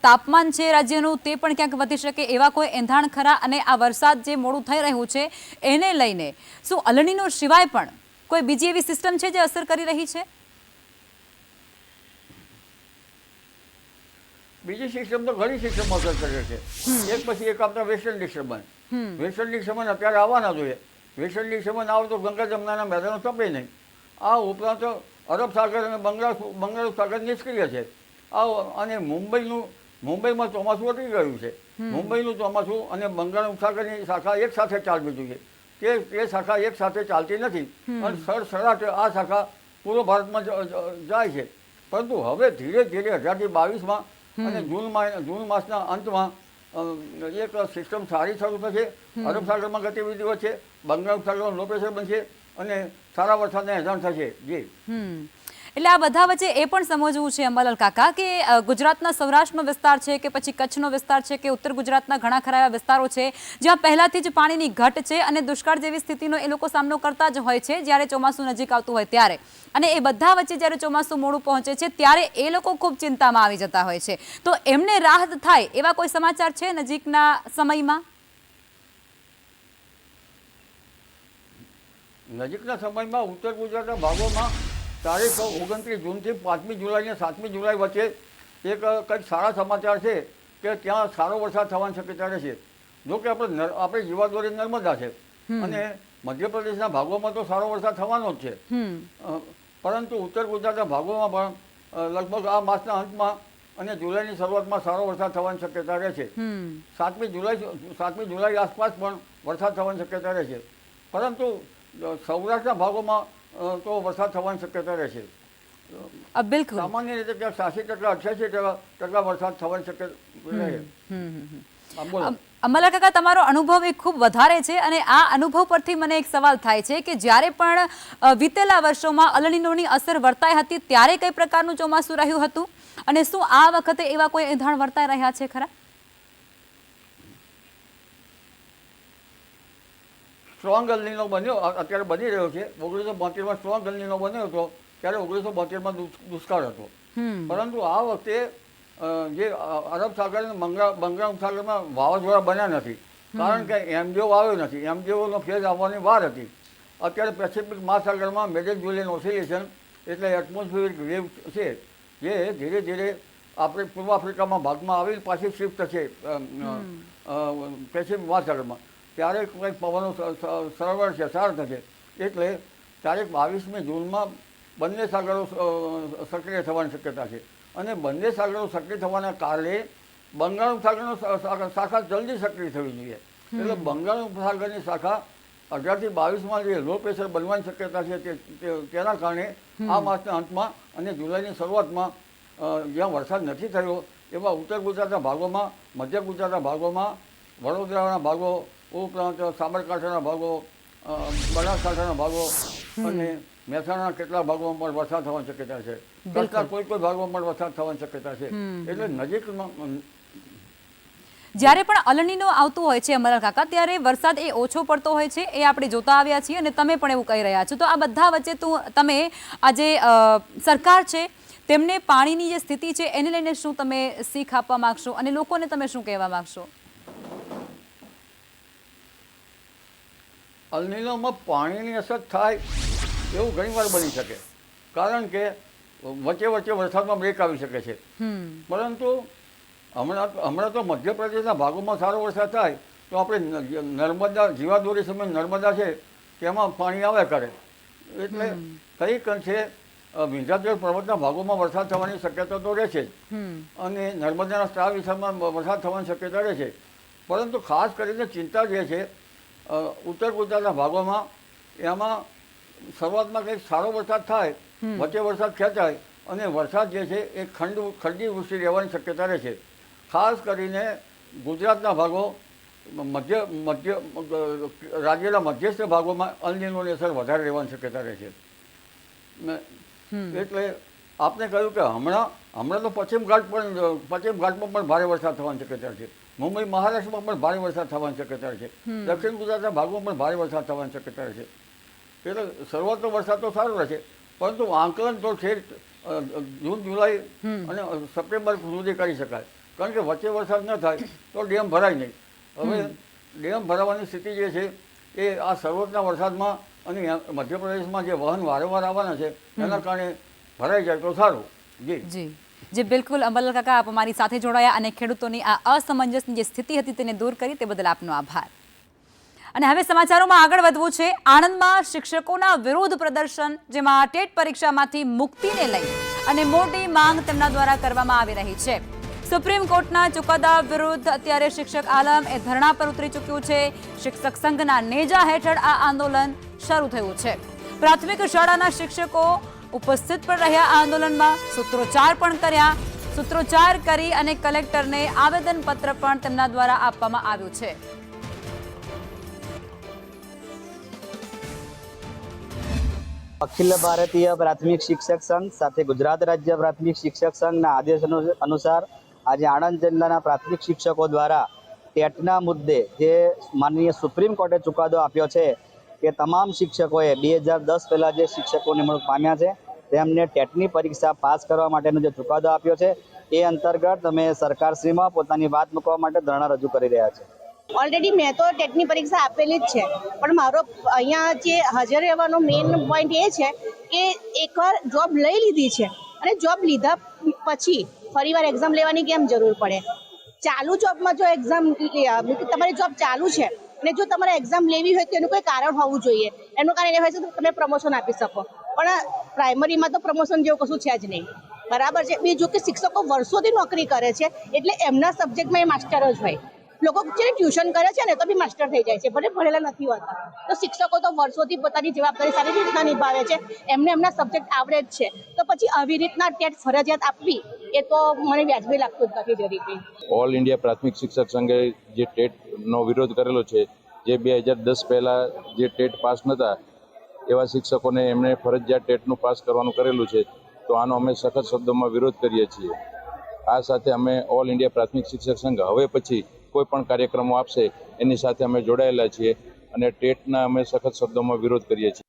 તાપમાન છે રાજ્યનું તે પણ ક્યાંક વધી શકે એવા કોઈ એંધાણ ખરા? અને આ વરસાદ જે મોડું થઈ રહ્યું છે એને લઈને શું અલનીનો સિવાય પણ કોઈ બીજી એવી સિસ્ટમ છે જે અસર કરી રહી છે? બીજી સિસ્ટમ તો ઘણી સિસ્ટમ અસર કરે છે. એક પછી એક આપણા વેસ્ટર્ન ડિસ્ટર્બન્સ. વેસ્ટર્ન ડિસ્ટર્બન્સ અત્યારે આવવાના જોઈએ. વેસ્ટર્ન ડિસ્ટર્બન્સ આવે તો ગંગા જમનાના મેદાનો તપે નહીં. આ ઉપરાંત અરબ સાગર અને બંગાળ સાગર નિષ્ક્રિય છે. અને મુંબઈમાં ચોમાસું અટકી ગયું છે. મુંબઈનું ચોમાસું અને બંગાળ ઉપસાગરની શાખા એક સાથે ચાલવી જોઈએ. તે શાખા એક સાથે ચાલતી નથી અને સડસડાટ આ શાખા પૂર્વ ભારતમાં જાય છે. પરંતુ હવે ધીરે ધીરે 2022માં અને જૂન માસના અંતમાં એક સિસ્ટમ સારી શરૂ થશે. અરબ સાગરમાં ગતિવિધિ વધશે, બંગાળ ઉપસાગરમાં લો પ્રેશર બનશે અને સારા વરસાદને એંધાણ થશે. જી, એટલે આ બધા વચ્ચે એ પણ સમજવું છે અંબાલાલ કાકા કે ગુજરાતના સૌરાષ્ટ્રનો વિસ્તાર છે કે પછી કચ્છનો વિસ્તાર છે કે ઉત્તર ગુજરાતના ઘણા ખરા એવા વિસ્તારો છે જ્યાં પહેલાથી જ પાણીની ઘટ છે અને દુષ્કાળ જેવી સ્થિતિનો એ લોકો સામનો કરતા જ હોય છે જ્યારે ચોમાસું નજીક આવતું હોય ત્યારે. અને એ બધા વચ્ચે જ્યારે ચોમાસું મોડું પહોંચે છે ત્યારે એ લોકો ખૂબ ચિંતામાં આવી જતા હોય છે. તો એમને રાહત થાય એવા કોઈ સમાચાર છે નજીકના સમયમાં? નજીકના સમયમાં ઉત્તર ગુજરાતના ભાગોમાં તારીખ 29 જૂનથી 5મી જુલાઈ અને 7મી જુલાઈ વચ્ચે એક કંઈક સારા સમાચાર છે કે ત્યાં સારો વરસાદ થવાની શક્યતા રહેશે. જો કે આપણે જીવાદોરી નર્મદા છે અને મધ્યપ્રદેશના ભાગોમાં તો સારો વરસાદ થવાનો જ છે. પરંતુ ઉત્તર ગુજરાતના ભાગોમાં પણ લગભગ આ માસના અંતમાં અને જુલાઈની શરૂઆતમાં સારો વરસાદ થવાની શક્યતા રહેશે. 7મી જુલાઈ આસપાસ પણ વરસાદ થવાની શક્યતા રહેશે. પરંતુ સૌરાષ્ટ્રના ભાગોમાં તો વરસાદ થવાની શક્યતા રહેશે. બિલકુલ, સામાન્ય રીતે ક્યાંક 80% 88% વરસાદ થવાની શક્યતા રહે. અમલા કાકા, તમારો અનુભવ એ ખૂબ વધારે છે અને આ અનુભવ પરથી મને એક સવાલ થાય છે કે જ્યારે પણ વીતેલા વર્ષોમાં અલનીનોની અસર વર્તાઈ હતી ત્યારે કઈ પ્રકારનું ચોમાસું રહ્યું હતું અને શું આ વખતે એવા કોઈ એંધાણ વર્તાઈ રહ્યા છે ખરા? સ્ટ્રોંગ અલનીનો બન્યો, અત્યારે બની રહ્યો છે. 1972માં સ્ટ્રોંગ અલનીનો બન્યો હતો ત્યારે 1972માં દુષ્કાળ હતો. પરંતુ આ વખતે જે અરબ સાગર અને બંગાળ ઉપસાગરમાં વાવાઝોડા બન્યા નથી કારણ કે એમજીઓ આવ્યો નથી. એમજીઓનો ફેઝ આવવાની વાર હતી. અત્યારે પેસિફિક મહાસાગરમાં મેજર જુલિયન ઓસિલેશન એટલે એટમોસ્ફિયરિક વેવ છે જે ધીરે ધીરે આપણે પૂર્વ આફ્રિકામાં ભાગમાં આવીને પાછી શિફ્ટ થશે પેસિફિક મહાસાગરમાં. ત્યારે કંઈક પવનો સરળ છે, સાર થશે. એટલે તારીખ 22મી જૂનમાં બંને સાગરો સક્રિય થવાની શક્યતા છે અને બંને સાગરો સક્રિય થવાના કારણે બંગાળ ઉપસાગરનો શાખા જલ્દી સક્રિય થવી જોઈએ. એટલે બંગાળ ઉપસાગરની શાખા 18 થી 22માં જે લો પ્રેશર બનવાની શક્યતા છે તેના કારણે આ માસના અંતમાં અને જુલાઈની શરૂઆતમાં જ્યાં વરસાદ નથી થયો એવા ઉત્તર ગુજરાતના ભાગોમાં, મધ્ય ગુજરાતના ભાગોમાં, વડોદરાના ભાગો ઉપરાંત સાબરકાંઠાના ભાગો, બનાસકાંઠાના ભાગો અને મહેસાણાના કેટલાક ભાગોમાં પણ વરસાદ થવાની શક્યતા છે. કચ્છના કોઈ ભાગોમાં પણ વરસાદ થવાની શક્યતા છે. એટલે નજીકમાં જ્યારે પણ અલનીનો આવતું હોય છે અમરલ કાકા ત્યારે વરસાદ એ ઓછો પડતો હોય છે એ આપણે જોતા આવ્યા છીએ અને તમે પણ એવું કહી રહ્યા છો. તો આ બધા વચ્ચે તમે આજે સરકાર છે તેમને પાણીની જે સ્થિતિ છે એને લઈને શું તમે શીખ આપવા માંગશો અને લોકોને તમે શું કહેવા માંગશો? અલનીનોમાં પાણીની અસર થાય એવું ઘણીવાર બની શકે કારણ કે વચ્ચે વરસાદમાં બ્રેક આવી શકે છે. પરંતુ હમણાં તો મધ્યપ્રદેશના ભાગોમાં સારો વરસાદ થાય તો આપણે નર્મદા જીવાદોરી સમય નર્મદા છે તેમાં પાણી આવ્યા કરે. એટલે કંઈક અંશે વિંધ્યાચલ પર્વતના ભાગોમાં વરસાદ થવાની શક્યતા તો રહે છે અને નર્મદાના સ્ટાર વિસ્તારમાં વરસાદ થવાની શક્યતા રહે છે. પરંતુ ખાસ કરીને ચિંતા જે છે ઉત્તર ગુજરાતના ભાગોમાં એમાં શરૂઆતમાં કંઈક સારો વરસાદ થાય, વચ્ચે વરસાદ ખેંચાય અને વરસાદ જે છે એ ખંડી વૃષ્ટિ રહેવાની શક્યતા રહે છે. ખાસ કરીને ગુજરાતના ભાગો, રાજ્યના મધ્યસ્થ ભાગોમાં અલનીનોની અસર વધારે રહેવાની શક્યતા રહે છે. એટલે આપને કહ્યું કે હમણાં તો પશ્ચિમ ઘાટમાં પણ ભારે વરસાદ થવાની શક્યતા છે. મુંબઈ મહારાષ્ટ્રમાં પણ ભારે વરસાદ થવાની શક્યતા છે. દક્ષિણ ગુજરાતના ભાગોમાં પણ ભારે વરસાદ થવાની શક્યતા છે. એટલે શરૂઆતનો વરસાદ તો સારો રહેશે પરંતુ આંકલન તો છે જૂન જુલાઈ અને સપ્ટેમ્બર સુધી કરી શકાય, કારણ કે વચ્ચે વરસાદ ન થાય તો ડેમ ભરાય નહીં. હવે ડેમ ભરાવાની સ્થિતિ જે છે એ આ શરૂઆતના વરસાદમાં અને મધ્યપ્રદેશમાં જે વહન વારંવાર આવવાના છે એના કારણે ભરાઈ જાય તો સારું. જી બિલકુલ અંબાલાલ કાકા, આપ અમારી સાથે જોડાયા અને ખેડૂતોની આ અસમંજસની જે સ્થિતિ હતી તેને દૂર કરી તે બદલ આપનો આભાર. અને હવે સમાચારોમાં આગળ વધવું છે. આણંદમાં શિક્ષકોના વિરોધ પ્રદર્શન, જેમાં ટેટ પરીક્ષામાંથી મુક્તિને લઈ અને મોટી માંગ તેમના દ્વારા કરવામાં આવી રહી છે. સુપ્રીમ કોર્ટના ચુકાદા વિરુદ્ધ અત્યારે શિક્ષક આલમ એ ધરણા પર ઉતરી ચૂક્યું છે. શિક્ષક સંઘના નેજા હેઠળ આ આંદોલન શરૂ થયું છે. પ્રાથમિક શાળાના શિક્ષકો ઉપસ્થિત પણ રહ્યા આંદોલનમાં, સૂત્રોચ્ચાર પણ કર્યા. સૂત્રોચ્ચાર કરી અને કલેક્ટરને આવેદનપત્ર પણ તેમના દ્વારા આપવામાં આવ્યું છે. અખિલ ભારતીય પ્રાથમિક શિક્ષક સંઘ સાથે ગુજરાત રાજ્ય પ્રાથમિક શિક્ષક સંઘના આદેશ અનુસાર આજે આણંદ જિલ્લાના પ્રાથમિક શિક્ષકો દ્વારા ટેટના મુદ્દે જે માનનીય સુપ્રીમ કોર્ટે ચુકાદો આપ્યો છે કે તમામ શિક્ષકોએ 2010 પહેલાં જે શિક્ષકો નિમણૂક પામ્યા છે તેમને ટેટની પરીક્ષા પાસ કરવા માટેનો જે ચુકાદો આપ્યો છે એ અંતર્ગત અમે સરકારશ્રીમાં પોતાની વાત મૂકવા માટે ધરણા રજૂ કરી રહ્યા છે. ઓલરેડી મેં તો ટેટની પરીક્ષા આપેલી જ છે, પણ મારો અહીંયા જે હાજર રહેવાનો મેઇન પોઈન્ટ એ છે કે એકવાર જોબ લઈ લીધી છે અને જોબ લીધા પછી ફરીવાર એક્ઝામ લેવાની કેમ જરૂર પડે? ચાલુ જોબમાં જો એક્ઝામ તમારી જોબ ચાલુ છે અને જો તમારે એક્ઝામ લેવી હોય તો એનું કોઈ કારણ હોવું જોઈએ. એનું કારણ એ હોય છે કે તમે પ્રમોશન આપી શકો, પણ પ્રાઇમરીમાં તો પ્રમોશન જેવું કશું છે જ નહીં. બરાબર છે. બીજું કે શિક્ષકો વર્ષોથી નોકરી કરે છે એટલે એમના સબ્જેક્ટમાં એ માસ્ટર જ હોય. લોકો જે ટ્યુશન કરે છે ને તો બી માસ્ટર થઈ જાય છે, ભલે ભણેલા નથી હોતા. તો શિક્ષકો તો વર્ષોથી પોતાની જવાબદારી સારી રીતના નિભાવે છે, એમને એમના સબ્જેક્ટ આવડે જ છે. તો પછી આવી રીતના ટેટ ફરજિયાત આપવી એ તો મને વ્યાજબી લાગતું જ નથી જરીકે. ઓલ ઇન્ડિયા પ્રાથમિક શિક્ષક સંઘે જે ટેટનો વિરોધ કરેલો છે, જે 2010 પહેલાં જે ટેટ પાસ નહોતા એવા શિક્ષકોને એમણે ફરજિયાત ટેટનું પાસ કરવાનું કરેલું છે, તો આનો અમે સખત શબ્દોમાં વિરોધ કરીએ છીએ. આ સાથે અમે ઓલ ઇન્ડિયા પ્રાથમિક શિક્ષક સંઘ હવે પછી કોઈ પણ કાર્યક્રમો આપશે એની સાથે અમે જોડાયેલા છીએ અને ટેટના અમે સખત શબ્દોમાં વિરોધ કરીએ છીએ.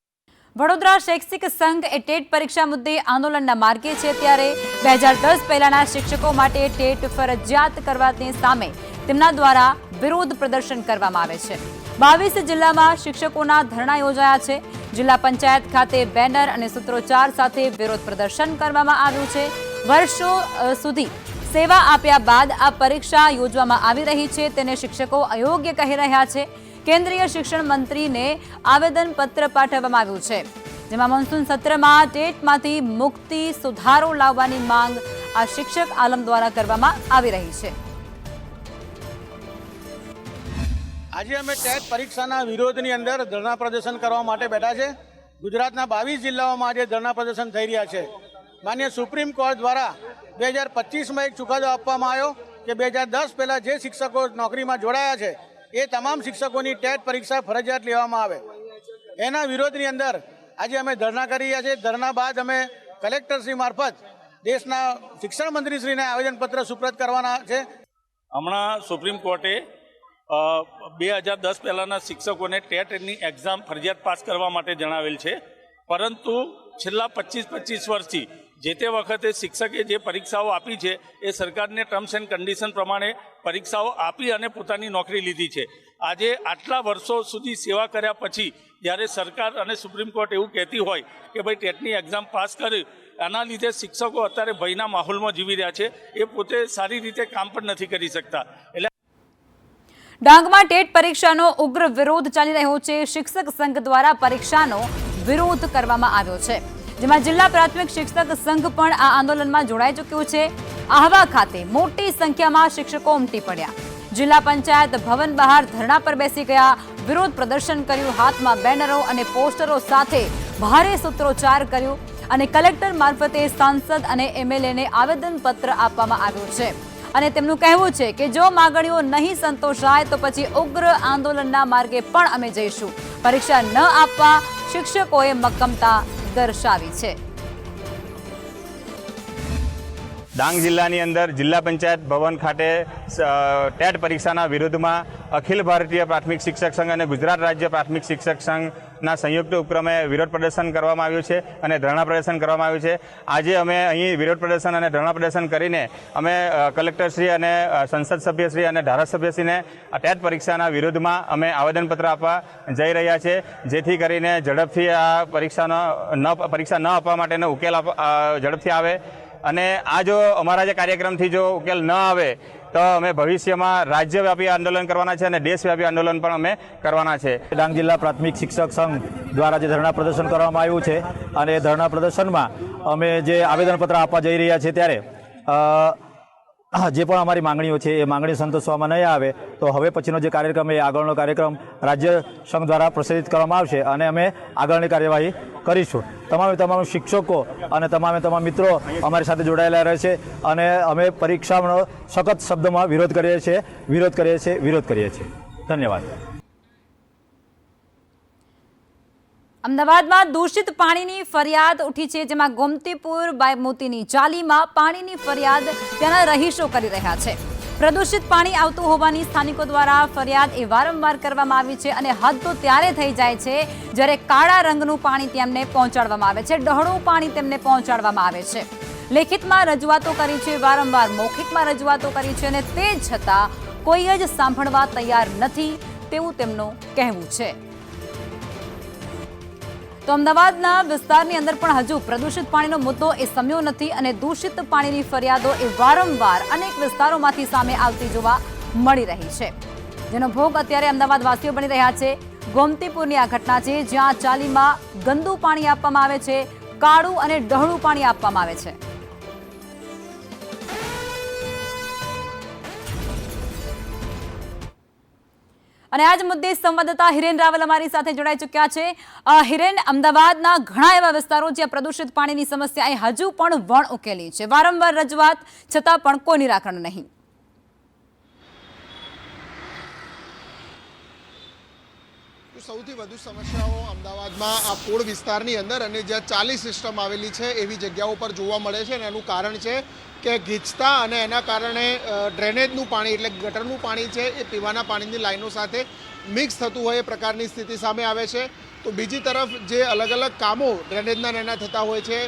વડોદરા શૈક્ષિક સંઘ એ ટેટ પરીક્ષા મુદ્દે આંદોલનના માર્ગે છે. ત્યારે 2010 પહેલાના શિક્ષકો માટે ટેટ ફરજિયાત કરવાની સામે તેમના દ્વારા વિરોધ પ્રદર્શન કરવામાં આવે છે. 22 જિલ્લામાં શિક્ષકોના ધરણા યોજાયા છે. જિલ્લા પંચાયત ખાતે બેનર અને સૂત્રોચ્ચાર સાથે વિરોધ પ્રદર્શન કરવામાં આવ્યું છે. વર્ષો સુધી સેવા આપ્યા બાદ આ પરીક્ષા યોજવામાં આવી રહી છે, તેને શિક્ષકો અયોગ્ય કહી રહ્યા છે. કેન્દ્રીય શિક્ષણ મંત્રીને આવેદનપત્ર પાઠવવામાં આવ્યું છે, જેમાં મોન્સૂન સત્રમાં ટેટમાંથી મુક્તિ સુધારો લાવવાની માંગ આ શિક્ષક આલમ દ્વારા કરવામાં આવી રહી છે. આજે અમે ટેટ પરીક્ષાના વિરોધની અંદર ધરણા પ્રદર્શન કરવા માટે બેઠા છે. ગુજરાતના 22 જિલ્લાઓમાં આજે ધરણા પ્રદર્શન થઈ રહ્યા છે. માન્ય સુપ્રીમ કોર્ટ દ્વારા 2025માં એક ચુકાદો આપવામાં આવ્યો કે 2010 પહેલાં જે શિક્ષકો નોકરીમાં જોડાયા છે એ તમામ શિક્ષકોની ટેટ પરીક્ષા ફરજિયાત લેવામાં આવે. એના વિરોધની અંદર આજે અમે ધરણા કરી રહ્યા છીએ. ધરણા બાદ અમે કલેક્ટરશ્રી મારફત દેશના શિક્ષણ મંત્રીશ્રીને આવેદનપત્ર સુપ્રત કરવાના છે. હમણાં સુપ્રીમ કોર્ટે 2010 પહેલાંના શિક્ષકોને ટેટની એક્ઝામ ફરજિયાત પાસ કરવા માટે જણાવેલ છે, પરંતુ છેલ્લા 25 વર્ષથી જે તે વખતે શિક્ષકે જે પરીક્ષાઓ આપી છે એ સરકારને ટર્મ્સ એન્ડ કન્ડિશન પ્રમાણે પરીક્ષાઓ આપી અને પોતાની નોકરી લીધી છે. આજે આટલા વર્ષો સુધી સેવા કર્યા પછી જ્યારે સરકાર અને સુપ્રીમ કોર્ટ એવું કહેતી હોય કે ભાઈ ટેટની એક્ઝામ પાસ કરી, આના લીધે શિક્ષકો અત્યારે ભયના માહોલમાં જીવી રહ્યા છે. એ પોતે સારી રીતે કામ પણ નથી કરી શકતા. એટલે ડાંગમાં ટેટ પરીક્ષાનો ઉગ્ર વિરોધ ચાલી રહ્યો છે. શિક્ષક સંઘ દ્વારા પરીક્ષાનો વિરોધ કરવામાં આવ્યો છે, જેમાં જિલ્લા પ્રાથમિક શિક્ષક સંઘ પણ આ આંદોલનમાં જોડાઈ ચૂક્યું છે. આહવા ખાતે મોટી સંખ્યામાં શિક્ષકો ઉમટી પડ્યા. જિલ્લા પંચાયત ભવન બહાર ધરણા પર બેસી ગયા, વિરોધ પ્રદર્શન કર્યું, હાથમાં બેનરો અને પોસ્ટરો સાથે ભારે સૂત્રોચ્ચાર કર્યું અને કલેક્ટર મારફતે સાંસદ અને એમએલએને આવેદનપત્ર આપવામાં આવ્યું છે. અને તેમનું કહેવું છે કે જો માગણીઓ નહીં સંતોષાય તો પછી ઉગ્ર આંદોલનના માર્ગે પણ અમે જઈશું. પરીક્ષા ન આપવા શિક્ષકોએ મક્કમતા દર્શાવી છે. ડાંગ જિલ્લાની અંદર જિલ્લા પંચાયત ભવન ખાતે ટેટ પરીક્ષાના વિરોધમાં અખિલ ભારતીય પ્રાથમિક શિક્ષક સંઘ અને ગુજરાત રાજ્ય પ્રાથમિક શિક્ષક સંઘના સંયુક્ત ઉપક્રમે વિરોધ પ્રદર્શન કરવામાં આવ્યું છે અને ધરણા પ્રદર્શન કરવામાં આવ્યું છે. આજે અમે અહીં વિરોધ પ્રદર્શન અને ધરણા પ્રદર્શન કરીને અમે કલેક્ટરશ્રી અને સંસદ સભ્યશ્રી અને ધારાસભ્યશ્રીને ટેટ પરીક્ષાના વિરોધમાં અમે આવેદનપત્ર આપવા જઈ રહ્યા છે, જેથી કરીને ઝડપથી આ પરીક્ષા ન આપવા માટેનો ઉકેલ ઝડપથી આવે. અને આ જો અમારા જે કાર્યક્રમથી જો ઉકેલ ન આવે તો અમે ભવિષ્યમાં રાજ્યવ્યાપી આંદોલન કરવાના છે અને દેશવ્યાપી આંદોલન પણ અમે કરવાના છે. ડાંગ જિલ્લા પ્રાથમિક શિક્ષક સંઘ દ્વારા જે ધરણા પ્રદર્શન કરવામાં આવ્યું છે અને એ ધરણા પ્રદર્શનમાં અમે જે આવેદનપત્ર આપવા જઈ રહ્યા છીએ ત્યારે જે પણ અમારી માંગણીઓ છે એ માંગણી સંતોષવામાં નહીં આવે તો હવે પછીનો જે કાર્યક્રમ એ આગળનો કાર્યક્રમ રાજ્ય સંઘ દ્વારા પ્રસારિત કરવામાં આવશે અને અમે આગળની કાર્યવાહી કરીશું. તમામ શિક્ષકો અને તમામ મિત્રો અમારી સાથે જોડાયેલા રહે છે અને અમે પરીક્ષાનો સખત શબ્દમાં વિરોધ કરીએ છીએ. ધન્યવાદ. અમદાવાદમાં દૂષિત પાણીની ફરિયાદ ઉઠી છે, જેમાં ગોમતીપુર બાયમોતીની ચાલીમાં પાણીની ફરિયાદ ત્યાંના રહીશો કરી રહ્યા છે. પ્રદૂષિત પાણી આવતું હોવાની સ્થાનિકો દ્વારા ફરિયાદ એ વારંવાર કરવામાં આવી છે અને હદ તો ત્યારે થઈ જાય છે જ્યારે કાળા રંગનું પાણી તેમને પહોંચાડવામાં આવે છે, ડહોળું પાણી તેમને પહોંચાડવામાં આવે છે. લેખિતમાં રજૂઆતો કરી છે, વારંવાર મૌખિકમાં રજૂઆતો કરી છે અને તે છતાં કોઈ જ સાંભળવા તૈયાર નથી તેવું તેમનું કહેવું છે. તો અમદાવાદના વિસ્તારની અંદર પણ હજુ પ્રદૂષિત પાણીનો મુદ્દો એ શમ્યો નથી અને દૂષિત પાણીની ફરિયાદો એ વારંવાર અનેક વિસ્તારોમાંથી સામે આવતી જોવા મળી રહી છે, જેનો ભોગ અત્યારે અમદાવાદવાસીઓ બની રહ્યા છે. ગોમતીપુરની આ ઘટના છે, જ્યાં ચાલીમાં ગંદુ પાણી આપવામાં આવે છે, કાળું અને ડહોળું પાણી આપવામાં આવે છે. અને આજ મુદ્દે સંવાદદાતા હિરેન રાવલ અમારી સાથે જોડાઈ ચૂક્યા છે. હિરેન, અમદાવાદના ઘણા એવા વિસ્તારો જ્યાં પ્રદૂષિત પાણીની સમસ્યા એ હજુ પણ વણ ઉકેલી છે, વારંવાર રજૂઆત છતાં પણ કોઈ નિરાકરણ નહીં. સૌથી વધુ સમસ્યાઓ અમદાવાદમાં આ પોળ વિસ્તારની અંદર અને જ્યાં ચાલી સિસ્ટમ આવેલી છે એવી જગ્યાઓ પર જોવા મળે છે અને એનું કારણ છે કે ગીચતા અને એના કારણે ડ્રેનેજનું પાણી એટલે ગટરનું પાણી છે એ પીવાના પાણીની લાઈનો સાથે મિક્સ થતું હોય એ પ્રકારની સ્થિતિ સામે આવે છે. તો બીજી તરફ જે અલગ અલગ કામો ડ્રેનેજના એના થતા હોય છે,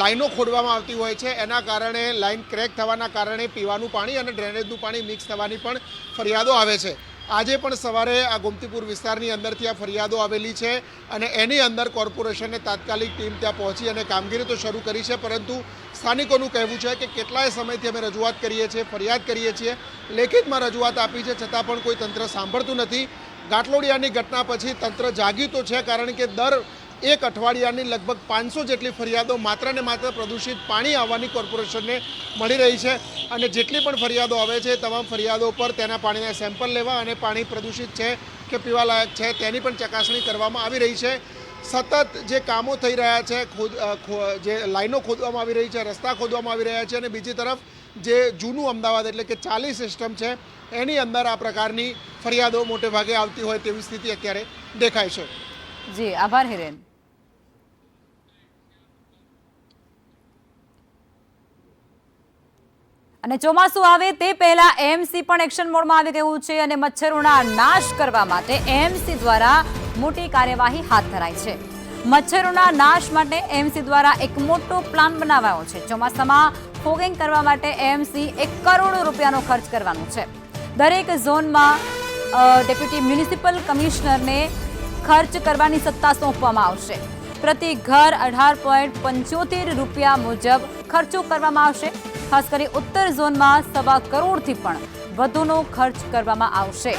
લાઈનો ખોદવામાં આવતી હોય છે, એના કારણે લાઈન ક્રેક થવાના કારણે પીવાનું પાણી અને ડ્રેનેજનું પાણી મિક્સ થવાની પણ ફરિયાદો આવે છે. આજે પણ સવારે આ ગોમતીપુર વિસ્તારની અંદરથી આ ફરિયાદો આવેલી છે અને એની અંદર કોર્પોરેશનને તાત્કાલિક ટીમ ત્યાં પહોંચી અને કામગીરી તો શરૂ કરી છે, પરંતુ સ્થાનિકોનું કહેવું છે કે કેટલાય સમયથી અમે રજૂઆત કરીએ છીએ, ફરિયાદ કરીએ છીએ, લેખિતમાં રજૂઆત આપી છે, છતાં પણ કોઈ તંત્ર સાંભળતું નથી. ઘાટલોડિયાની ઘટના પછી તંત્ર જાગ્યું તો છે, કારણ કે દર એક અઠવાડિયાની લગભગ 500 જેટલી ફરિયાદો માત્ર ને માત્ર પ્રદૂષિત પાણી આવવાની કોર્પોરેશનને મળી રહી છે અને જેટલી પણ ફરિયાદો આવે છે તમામ ફરિયાદો પર તેના પાણીના સેમ્પલ લેવા અને પાણી પ્રદૂષિત છે કે પીવાલાયક છે તેની પણ ચકાસણી કરવામાં આવી રહી છે. સતત જે કામો થઈ રહ્યા છે, જે લાઈનો ખોદવામાં આવી રહી છે, રસ્તા ખોદવામાં આવી રહ્યા છે અને બીજી તરફ જે જૂનું અમદાવાદ એટલે કે ચાલી સિસ્ટમ છે એની અંદર આ પ્રકારની ફરિયાદો મોટે ભાગે આવતી હોય તેવી સ્થિતિ અત્યારે દેખાય છે. જી આભાર હિરેન. અને ચોમાસું આવે તે પહેલા એએમસી પણ એક્શન મોડમાં આવી ગયું છે અને મચ્છરોના નાશ કરવા માટે એએમસી દ્વારા મોટી કાર્યવાહી હાથ ધરાઈ છે. મચ્છરોના નાશ માટે એએમસી દ્વારા એક મોટો પ્લાન બનાવાયો છે. ચોમાસામાં ફોગિંગ કરવા માટે એએમસી 1 કરોડ રૂપિયાનો ખર્ચ કરવાનું છે. દરેક ઝોનમાં ડેપ્યુટી મ્યુનિસિપલ કમિશનરને ખર્ચ કરવાની સત્તા સોંપવામાં આવશે. પ્રતિ ઘર 18.75 રૂપિયા મુજબ ખર્ચો કરવામાં આવશે. ખાસ કરી ઉત્તર ઝોનમાં 1.25 કરોડથી પણ વધુનો ખર્ચ કરવામાં આવશે.